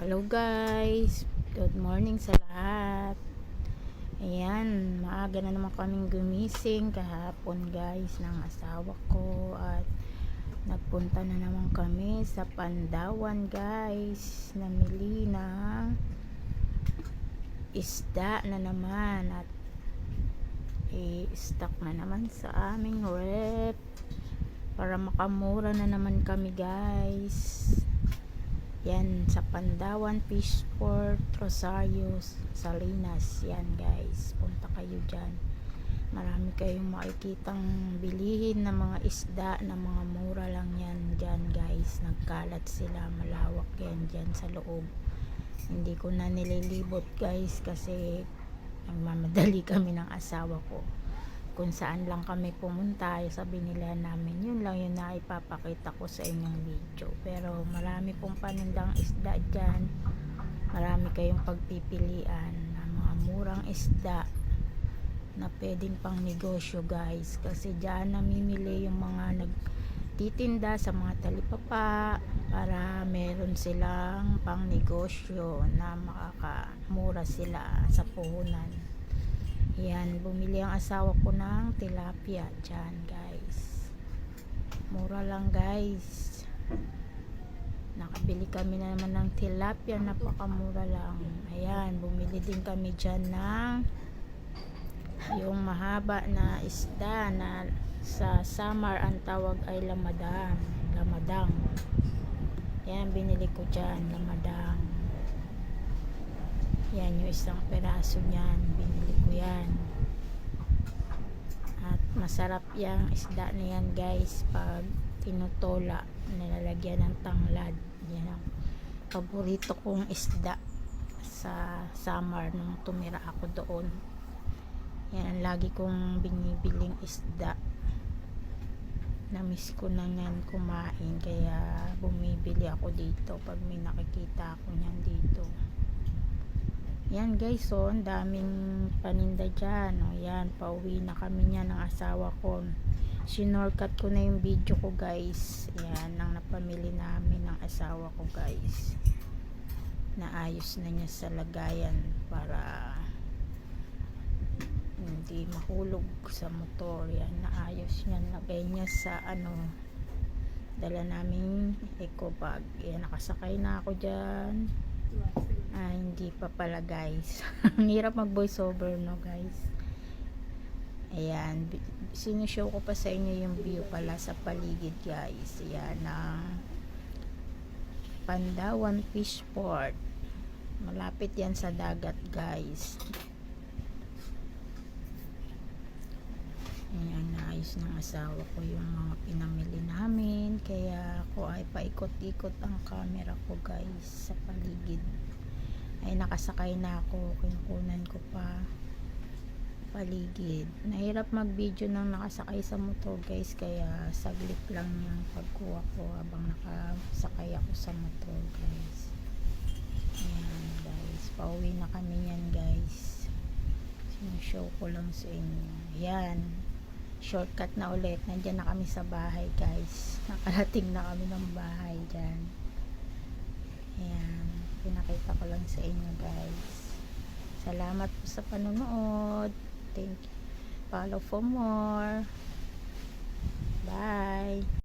Hello guys, good morning sa lahat. Ayan, maaga na naman kaming gumising kahapon guys ng asawa ko at nagpunta na naman kami sa Pandawan guys, namili ng isda na naman at i-stock na naman sa aming rep para makamura na naman kami guys. Yan, sa Pandawan Fish Port, Rosario, Salinas. Yan guys, punta kayo dyan. Marami kayong makikitang bilihin na mga isda na mga mura lang yan dyan guys. Nagkalat sila, malawak yan dyan sa loob. Hindi ko na nililibot guys kasi nagmamadali kami ng asawa ko. Kung saan lang kami pumunta, sabi nila namin, yun lang yun na ipapakita ko sa inyong video. Pero marami pong panindang isda dyan, marami kayong pagpipilian ng mga murang isda na pwedeng pang negosyo guys, kasi dyan namimili yung mga nagtitinda sa mga talipapa para meron silang pang negosyo na makakamura sila sa puhunan. Yan, bumili ang asawa ko ng tilapia dyan guys, mura lang guys. Nakabili kami na naman ng tilapia, napakamura lang. Ayan, bumili din kami dyan ng yung mahaba na isda na sa Samar ang tawag ay lamadang. Yan, binili ko dyan, lamadang. Yan, yung isang peraso niyan, binili ko yan. At masarap yung isda na yan guys pag tinutola, nilalagyan ng tanglad. Yan ang paborito kong isda sa Samar nung tumira ako doon. Yan ang lagi kong binibiling isda. Namiss ko na yan kumain, kaya bumibili ako dito pag may nakikita ako niyan dito. Yan guys, so ang daming paninda dyan. O yan, pauwi na kami niya ng asawa ko. Sinorkat ko na yung video ko guys. Yan, ang napamili namin ng asawa ko guys. Naayos na niya sa lagayan para hindi mahulog sa motor. Yan, naayos niya. Lagay niya sa dala naming eco bag. Yan, nakasakay na ako dyan. Hindi pa pala guys. Ang hirap mag voice over no guys. Ayan, sinushow ko pa sa inyo yung view pala sa paligid guys. Ayan, Pandawan Fish Port, malapit yan sa dagat guys. Ayan, naayos ng asawa ko yung mga pinamili namin, kaya ako ay paikot-ikot ang camera ko guys sa paligid. Ay nakasakay na ako, kinukunan ko pa paligid. Nahirap mag video nang nakasakay sa motor guys, kaya saglit lang yung pagkuha ko habang nakasakay ako sa motor guys. Ayan guys, pauwi na kami yan guys. Sinushow ko lang sa inyo. Ayan, shortcut na ulit, nandyan na kami sa bahay guys. Nakarating na kami ng bahay dyan. Ayan, pinakita ko lang sa inyo guys. Salamat po sa panonood. Thank you. Follow for more. Bye.